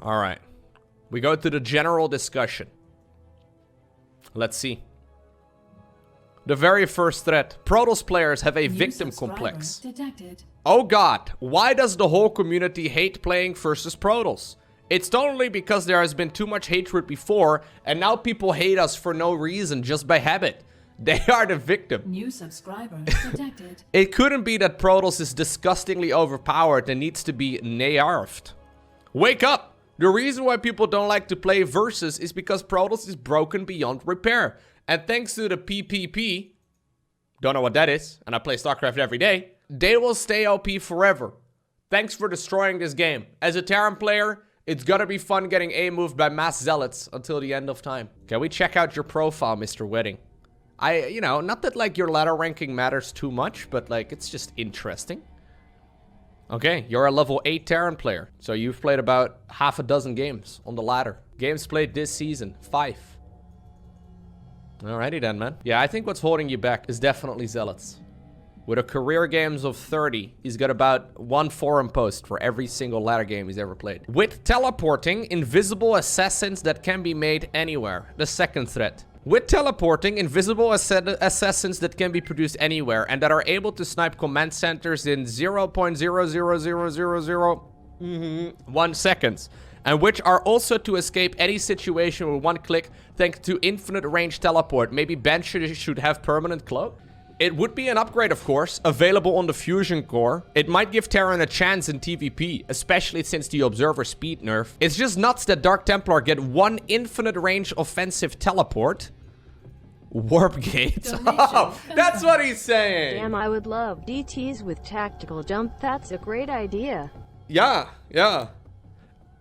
All right. We go to the general discussion. Let's see. The very first threat. Protoss players have a victim complex. Detected. Oh god, why does the whole community hate playing versus Protoss? It's totally because there has been too much hatred before, and now people hate us for no reason, just by habit. They are the victim. New subscriber detected. It couldn't be that Protoss is disgustingly overpowered and needs to be nerfed. Wake up! The reason why people don't like to play Versus is because Protoss is broken beyond repair. And thanks to the PPP, don't know what that is, and I play StarCraft every day, they will stay OP forever. Thanks for destroying this game. As a Terran player, it's gonna be fun getting A-moved by mass zealots until the end of time. Can we check out your profile, Mr. Wedding? You know, not that like your ladder ranking matters too much, but like it's just interesting. Okay, you're a level 8 Terran player. So you've played about half a dozen games on the ladder. Games played this season, 5. Alrighty then, man. Yeah, I think what's holding you back is definitely zealots. With a career games of 30, he's got about 1 forum post for every single ladder game he's ever played. With teleporting, invisible assassins that can be made anywhere. The second threat. With teleporting, invisible assassins that can be produced anywhere and that are able to snipe command centers in 0.0000001 seconds. And which are also to escape any situation with 1 click thanks to infinite range teleport. Maybe bench should have permanent cloak? It would be an upgrade, of course, available on the Fusion Core. It might give Terran a chance in TVP, especially since the Observer speed nerf. It's just nuts that Dark Templar get 1 infinite range offensive teleport. Warp gate. Oh, that's what he's saying. Damn, I would love DTs with tactical jump. That's a great idea. Yeah, yeah.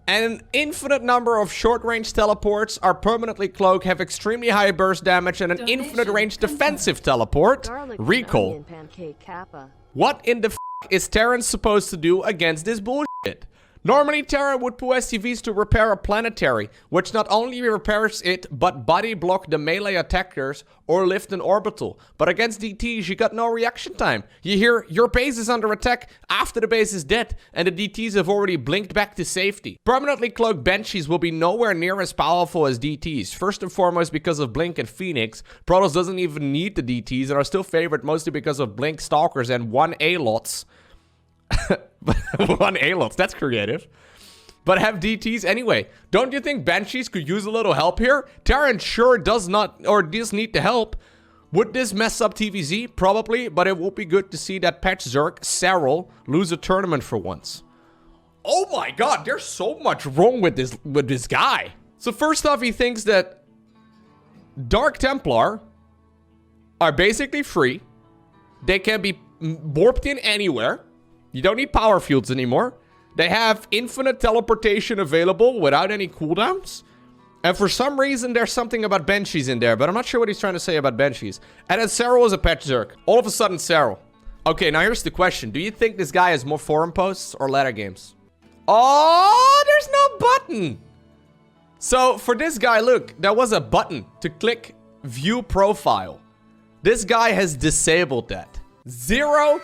And an infinite number of short-range teleports are permanently cloak, have extremely high burst damage, and an infinite range defensive teleport. Garlic Recall. Pancake Kappa. What in the f*** is Terran supposed to do against this bullshit? Normally, Terran would pull SCVs to repair a planetary, which not only repairs it, but body block the melee attackers or lift an orbital. But against DTs, you got no reaction time. You hear, your base is under attack after the base is dead, and the DTs have already blinked back to safety. Permanently cloaked Banshees will be nowhere near as powerful as DTs. First and foremost because of Blink and Phoenix. Protoss doesn't even need the DTs and are still favored mostly because of Blink Stalkers and 1 A-Lots. 1 A-Lots, that's creative. But have DTs anyway. Don't you think Banshees could use a little help here? Terran sure does not, or does need the help. Would this mess up TVZ? Probably, but it would be good to see that patch Zerg, Serral, lose a tournament for once. Oh my god, there's so much wrong with this guy. So first off, he thinks that Dark Templar are basically free. They can be warped in anywhere. You don't need power fields anymore. They have infinite teleportation available without any cooldowns. And for some reason, there's something about Banshees in there, but I'm not sure what he's trying to say about Banshees. And then Serral is a patch Zerg. All of a sudden, Serral. Okay, now here's the question. Do you think this guy has more forum posts or ladder games? Oh, there's no button. So for this guy, look, there was a button to click view profile. This guy has disabled that. 0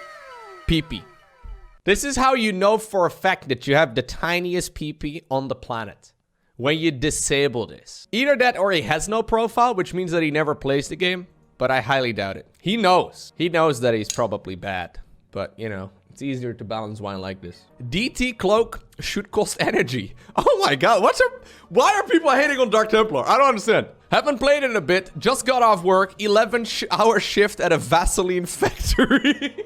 PP. This is how you know for a fact that you have the tiniest PP on the planet. When you disable this. Either that or he has no profile, which means that he never plays the game. But I highly doubt it. He knows. He knows that he's probably bad. But, you know, it's easier to balance wine like this. DT cloak should cost energy. Oh my god, why are people hating on Dark Templar? I don't understand. Haven't played in a bit. Just got off work. 11-hour shift at a Vaseline factory.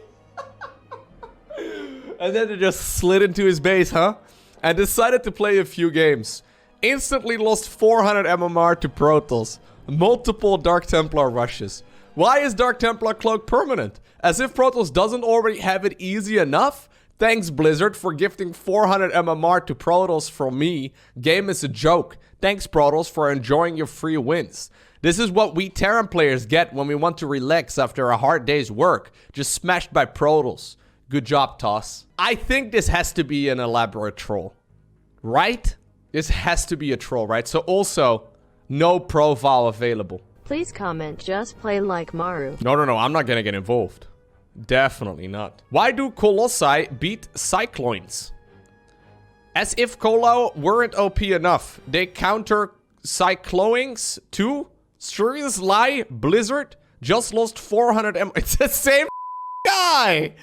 And then they just slid into his base, huh? And decided to play a few games. Instantly lost 400 MMR to Protoss. Multiple Dark Templar rushes. Why is Dark Templar cloak permanent? As if Protoss doesn't already have it easy enough? Thanks Blizzard for gifting 400 MMR to Protoss from me. Game is a joke. Thanks Protoss for enjoying your free wins. This is what we Terran players get when we want to relax after a hard day's work. Just smashed by Protoss. Good job, Toss. I think this has to be an elaborate troll. Right? This has to be a troll, right? So also, no profile available. Please comment, just play like Maru. No, I'm not gonna get involved. Definitely not. Why do Colossi beat Cyclones? As if Colo weren't OP enough. They counter Cycloings too? Serious lie? Blizzard just lost 400 M. It's the same guy!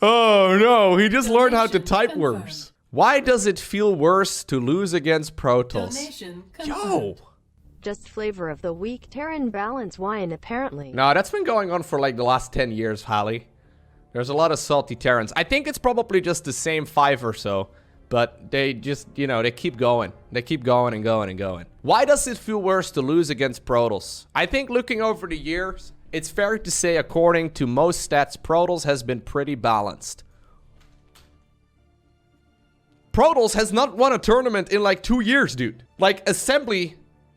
Oh no, he just learned how to type worse. Why does it feel worse to lose against Protoss? Donation Yo! confirmed. Just flavor of the week, Terran balance wine apparently. No, that's been going on for like the last 10 years, Hallie. There's a lot of salty Terrans. I think it's probably just the same 5 or so. But they just, you know, they keep going. They keep going and going and going. Why does it feel worse to lose against Protoss? I think looking over the years, it's fair to say according to most stats, Protoss has been pretty balanced. Protoss has not won a tournament in like 2 years, dude. Like, Assembly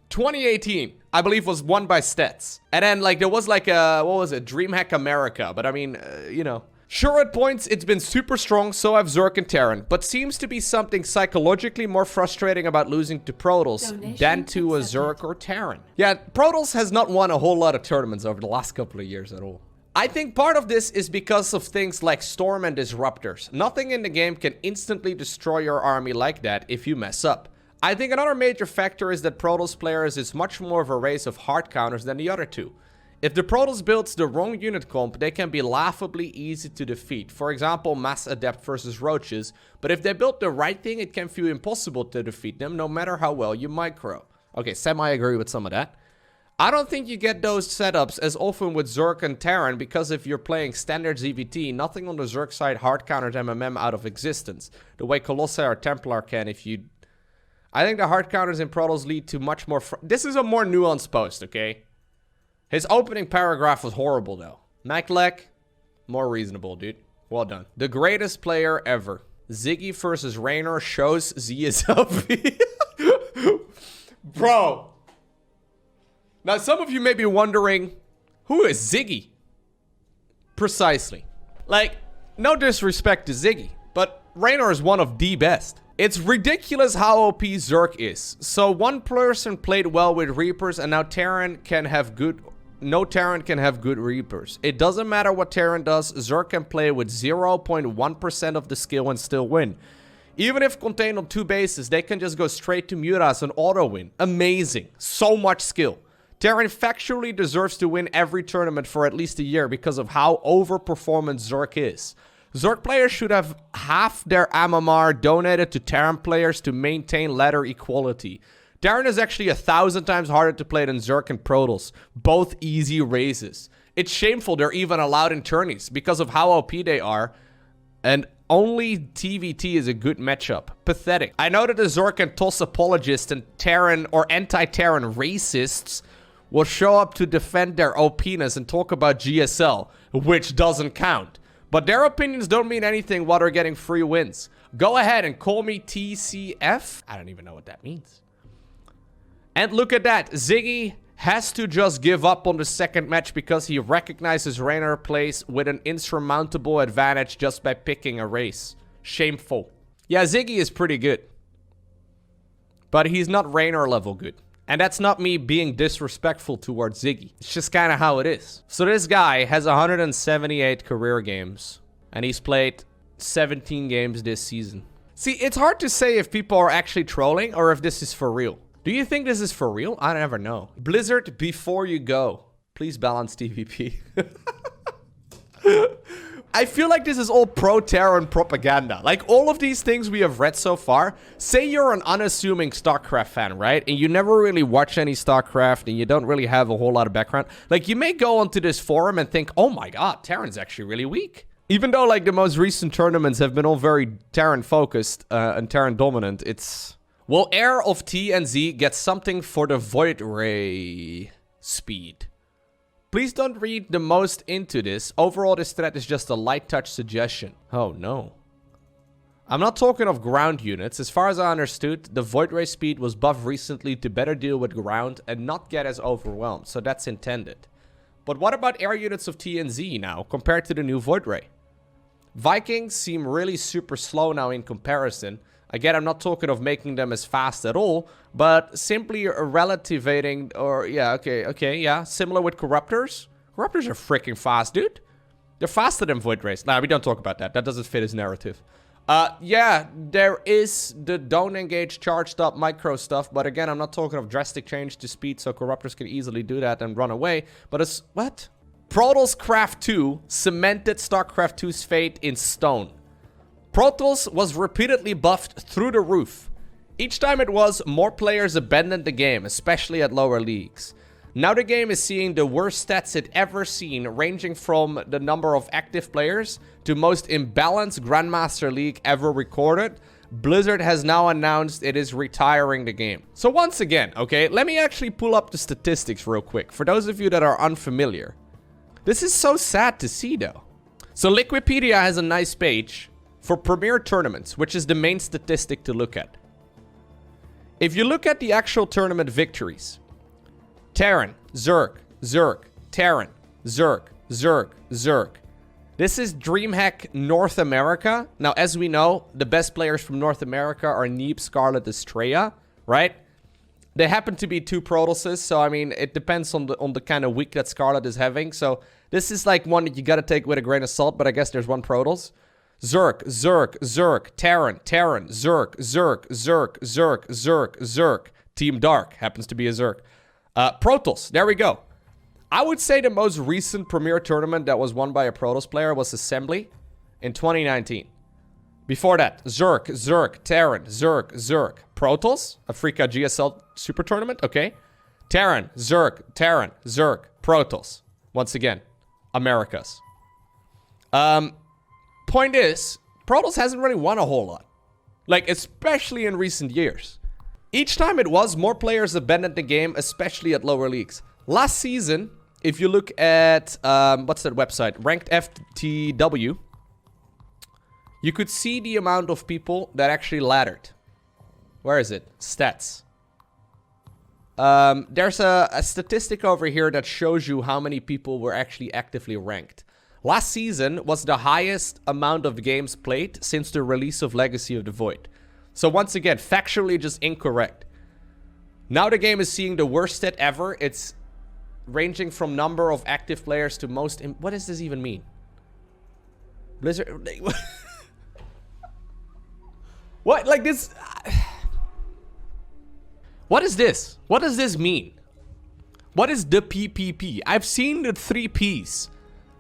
2018, I believe, was won by stats. And then, like, there was like a, what was it? DreamHack America. But I mean, you know. Sure, at points, it's been super strong, so have Zerg and Terran. But seems to be something psychologically more frustrating about losing to Protoss than to a Zerg or Terran. Yeah, Protoss has not won a whole lot of tournaments over the last couple of years at all. I think part of this is because of things like Storm and Disruptors. Nothing in the game can instantly destroy your army like that if you mess up. I think another major factor is that Protoss players is much more of a race of hard counters than the other two. If the Protoss builds the wrong unit comp, they can be laughably easy to defeat. For example, Mass Adept versus Roaches. But if they build the right thing, it can feel impossible to defeat them, no matter how well you micro. Okay, semi-agree with some of that. I don't think you get those setups as often with Zerg and Terran, because if you're playing standard ZVT, nothing on the Zerg side hard counters MMM out of existence. The way Colossi or Templar can if you... I think the hard counters in Protoss lead to much more... This is a more nuanced post, okay? His opening paragraph was horrible, though. Maclek, more reasonable, dude. Well done. The greatest player ever. Ziggy versus Raynor shows Z is OP. Bro. Now, some of you may be wondering, who is Ziggy? Precisely. Like, no disrespect to Ziggy, but Raynor is one of the best. It's ridiculous how OP Zerg is. So one person played well with Reapers, and now Terran can have good... No Terran can have good Reapers. It doesn't matter what Terran does, Zerg can play with 0.1% of the skill and still win. Even if contained on 2 bases, they can just go straight to Mutas and auto-win. Amazing. So much skill. Terran factually deserves to win every tournament for at least a year because of how overperformant Zerg is. Zerg players should have half their MMR donated to Terran players to maintain ladder equality. Terran is actually 1,000 times harder to play than Zerg and Protoss. Both easy raises. It's shameful they're even allowed in tourneys because of how OP they are. And only TVT is a good matchup. Pathetic. I know that the Zerg and TOS apologists and Terran or anti-Terran racists will show up to defend their OPness and talk about GSL, which doesn't count. But their opinions don't mean anything while they're getting free wins. Go ahead and call me TCF. I don't even know what that means. And look at that. Ziggy has to just give up on the second match because he recognizes Raynor plays with an insurmountable advantage just by picking a race. Shameful. Yeah, Ziggy is pretty good. But he's not Raynor level good. And that's not me being disrespectful towards Ziggy. It's just kind of how it is. So this guy has 178 career games. And he's played 17 games this season. See, it's hard to say if people are actually trolling or if this is for real. Do you think this is for real? I never know. Blizzard, before you go, please balance TVP. I feel like this is all pro-Terran propaganda. Like, all of these things we have read so far, say you're an unassuming StarCraft fan, right? And you never really watch any StarCraft and you don't really have a whole lot of background. Like, you may go onto this forum and think, oh my god, Terran's actually really weak. Even though, like, the most recent tournaments have been all very Terran-focused and Terran-dominant, it's... Will Heir of T and Z get something for the Void Ray speed? Please don't read the most into this. Overall, this threat is just a light touch suggestion. Oh no. I'm not talking of ground units. As far as I understood, the Void Ray speed was buffed recently to better deal with ground and not get as overwhelmed. So that's intended. But what about air units of T and Z now compared to the new Void Ray? Vikings seem really super slow now in comparison. Again, I'm not talking of making them as fast at all, but simply relativating, or yeah, yeah, similar with Corruptors. Corruptors are freaking fast, dude. They're faster than Void Rays. Nah, we don't talk about that. That doesn't fit his narrative. Yeah, there is the don't engage charged up micro stuff, but again, I'm not talking of drastic change to speed, so corruptors can easily do that and run away. But it's... what? Protoss Craft 2 cemented StarCraft 2's fate in stone. Protoss was repeatedly buffed through the roof. Each time it was, more players abandoned the game, especially at lower leagues. Now the game is seeing the worst stats it ever seen, ranging from the number of active players to most imbalanced Grandmaster League ever recorded. Blizzard has now announced it is retiring the game. So once again, okay, let me actually pull up the statistics real quick, for those of you that are unfamiliar. This is so sad to see though. So Liquipedia has a nice page for Premier Tournaments, which is the main statistic to look at. If you look at the actual tournament victories, Terran, Zerg, Zerg, Terran, Zerg, Zerg, Zerg. This is DreamHack North America. Now, as we know, the best players from North America are Neeb, Scarlet, Estrella, right? They happen to be 2 Protosses, so I mean, it depends on the kind of week that Scarlet is having. So this is like one that you gotta take with a grain of salt, but I guess there's 1 Protoss. Zerg, Zerg, Zerg, Terran, Terran, Zerg, Zerg, Zerg, Zerg, Zerg, Zerg. Team Dark happens to be a Zerg. Protoss, there we go. I would say the most recent Premier tournament that was won by a Protoss player was Assembly in 2019. Before that, Zerg, Zerg, Terran, Zerg, Zerg. Protoss, Africa GSL Super Tournament, okay. Terran, Zerg, Protoss. Once again, Americas. Point is, Protoss hasn't really won a whole lot. Like, especially in recent years. Each time it was, more players abandoned the game, especially at lower leagues. Last season, if you look at, what's that website? Ranked FTW. You could see the amount of people that actually laddered. Where is it? Stats. There's a statistic over here that shows you how many people were actually actively ranked. Last season was the highest amount of games played since the release of Legacy of the Void. So once again, factually just incorrect. Now the game is seeing the worst stat ever. It's ranging from number of active players to most... what does this even mean? Blizzard... what? Like this... what is this? What does this mean? What is the PPP? I've seen the 3 Ps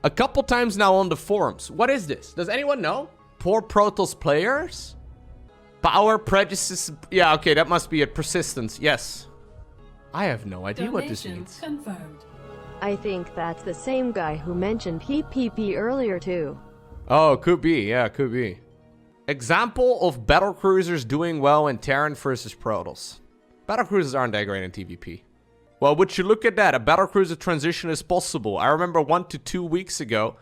a couple times now on the forums. What is this? Does anyone know? Poor Protoss players? Power, prejudice... yeah, okay, that must be it. Persistence, yes. I have no idea what this means. Confirmed. I think that's the same guy who mentioned PPP earlier too. Oh, could be. Yeah, could be. Example of Battlecruisers doing well in Terran versus Protoss. Battlecruisers aren't that great in TVP. Well, would you look at that? A Battlecruiser transition is possible. I remember 1 to 2 weeks ago,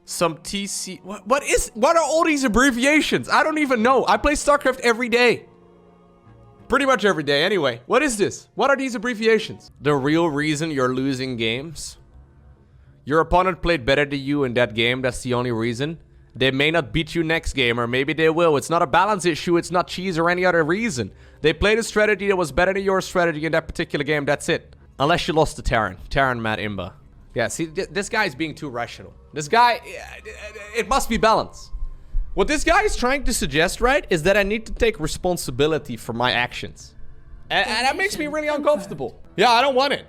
some TC... what are all these abbreviations? I don't even know. I play StarCraft every day. Pretty much every day, anyway. What is this? What are these abbreviations? The real reason you're losing games? Your opponent played better than you in that game, that's the only reason. They may not beat you next game, or maybe they will. It's not a balance issue, it's not cheese or any other reason. They played a strategy that was better than your strategy in that particular game, that's it. Unless you lost to Terran. Terran, Matt Imba. Yeah, see, this guy is being too rational. This guy, it must be balanced. What this guy is trying to suggest, right, is that I need to take responsibility for my actions. And that makes me really uncomfortable. Yeah, I don't want it.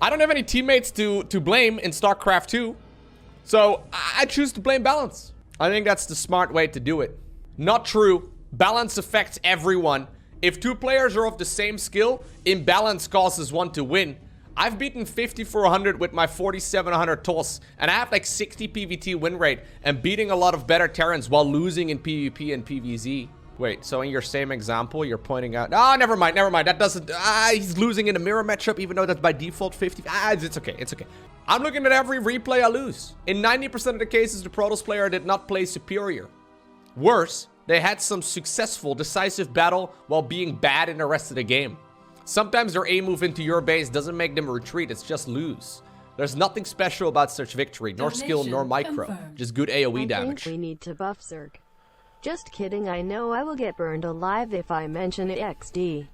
I don't have any teammates to blame in StarCraft 2. So, I choose to blame balance. I think that's the smart way to do it. Not true. Balance affects everyone. If 2 players are of the same skill, imbalance causes one to win. I've beaten 5400 with my 4700 toss, and I have like 60 PvT win rate, and beating a lot of better Terrans while losing in PvP and PvZ. Wait, so in your same example, you're pointing out... ah, never mind. That doesn't... he's losing in a mirror matchup, even though that's by default 50... it's okay. I'm looking at every replay I lose. In 90% of the cases, the Protoss player did not play superior. Worse, they had some successful, decisive battle while being bad in the rest of the game. Sometimes their A move into your base doesn't make them retreat, it's just lose. There's nothing special about such victory, nor skill, nor micro. Confirmed. Just good AoE I damage. think we need to buff Zerg. Just kidding, I know I will get burned alive if I mention XD.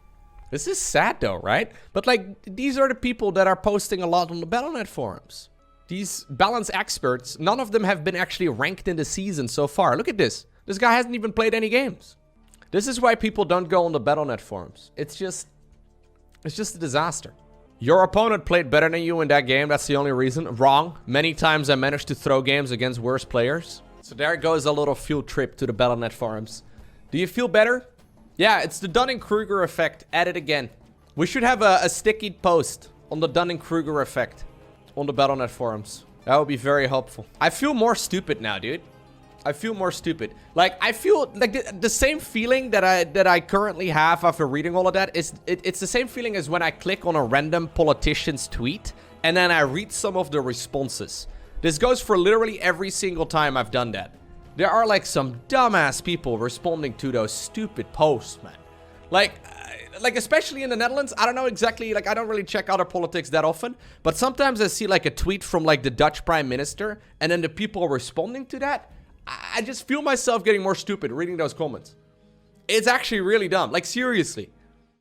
This is sad though, right? But like, these are the people that are posting a lot on the Battle.net forums. These balance experts, none of them have been actually ranked in the season so far. Look at this. This guy hasn't even played any games. This is why people don't go on the Battle.net forums. It's just a disaster. Your opponent played better than you in that game. That's the only reason. Wrong. Many times I managed to throw games against worse players. So there goes a little field trip to the Battle.net forums. Do you feel better? Yeah, it's the Dunning-Kruger effect. At it again. We should have a sticky post on the Dunning-Kruger effect on the Battle.net forums. That would be very helpful. I feel more stupid now, dude. I feel more stupid. Like, I feel like the same feeling that I currently have after reading all of that. It's the same feeling as when I click on a random politician's tweet and then I read some of the responses. This goes for literally every single time I've done that. There are like some dumbass people responding to those stupid posts, man. Like especially in the Netherlands, I don't know exactly, like I don't really check other politics that often, but sometimes I see like a tweet from like the Dutch Prime Minister and then the people responding to that. I just feel myself getting more stupid reading those comments. It's actually really dumb. Like, seriously.